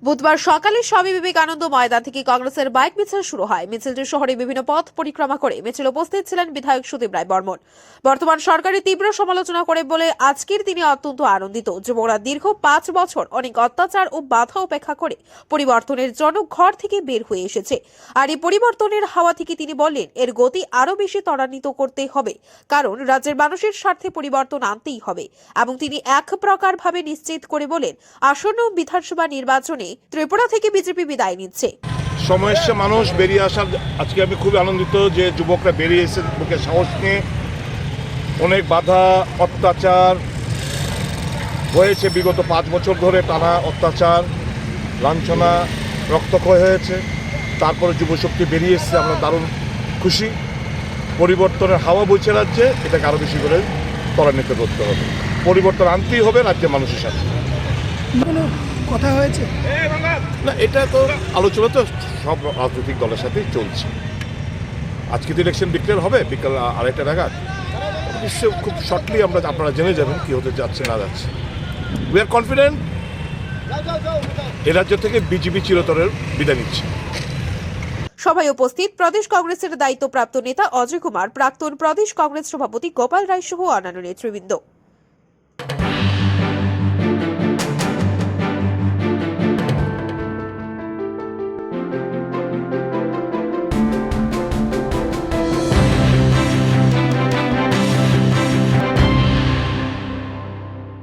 বুধবার সকালে স্বামী বিবেকানন্দ ময়দান থেকে কংগ্রেসের বাইক মিছিল শুরু হয়। মিছিলটি শহরে বিভিন্ন পথ পরিক্রমা করে মিছিল উপস্থিত ছিলেন বিধায়ক সুদীপ রায় বর্মন। বর্তমান সরকারের তীব্র সমালোচনা করে বলে আজকের দিনে অত্যন্ত আনন্দিত। যুবকরা দীর্ঘ 5 বছর অনেক অত্যাচার ও বাধা উপেক্ষা করে পরিবর্তনের জন্য ঘর থেকে বের হয়ে এসেছে। আর এই পরিবর্তনের হাওয়া থেকে তিনি বললেন এর গতি আরো বেশি ত্বরান্বিত করতে হবে, কারণ রাজ্যের মানুষের স্বার্থে পরিবর্তন আনতেই হবে। এবং তিনি এক প্রকার ভাবে নিশ্চিত করে বলেন আসন্ন বিধানসভা নির্বাচনে ত্রিপুরা থেকে বিজেপি বিদায় নিচ্ছে। সমস্যা মানুষ বেরিয়ে আসার আজকে আমি খুব আনন্দিত যে যুবকরা বেরিয়ে এসে বুকে সাহস নিয়ে। অনেক বাধা অত্যাচার হয়েছে বিগত 5 বছর ধরে, টানা অত্যাচার লাঞ্ছনা রক্তক্ষয় হয়েছে, তারপরে যুবশক্তি বেরিয়ে এসছে। আমরা দারুণ খুশি। পরিবর্তনের হাওয়া বইছে রাজ্যে, এটাকে আরও বেশি করে ত্বরান্বিত করতে হবে। পরিবর্তন আনতেই হবে রাজ্যের মানুষের সাথে। কথা হয়েছে না, এটা তো আলোচনা তো সব রাজনৈতিক দলের সাথেই চলছে। আজকে তো ইলেকশন ডিক্লেয়ার হবে বিকাল 2:30 নাগাদ। নিশ্চয়ই খুব শর্টলি আপনারা জেনে যাবেন কি হতে যাচ্ছে না যাচ্ছে। উই আর কনফিডেন্ট এ রাজ্য থেকে বিজেপি চিরতরের বিদায় নিচ্ছে। সভায় উপস্থিত প্রদেশ কংগ্রেসের দায়িত্বপ্রাপ্ত নেতা অজয় কুমার, প্রাক্তন প্রদেশ কংগ্রেস সভাপতি গোপাল রায় সহ অন্যান্য নেতৃবৃন্দ।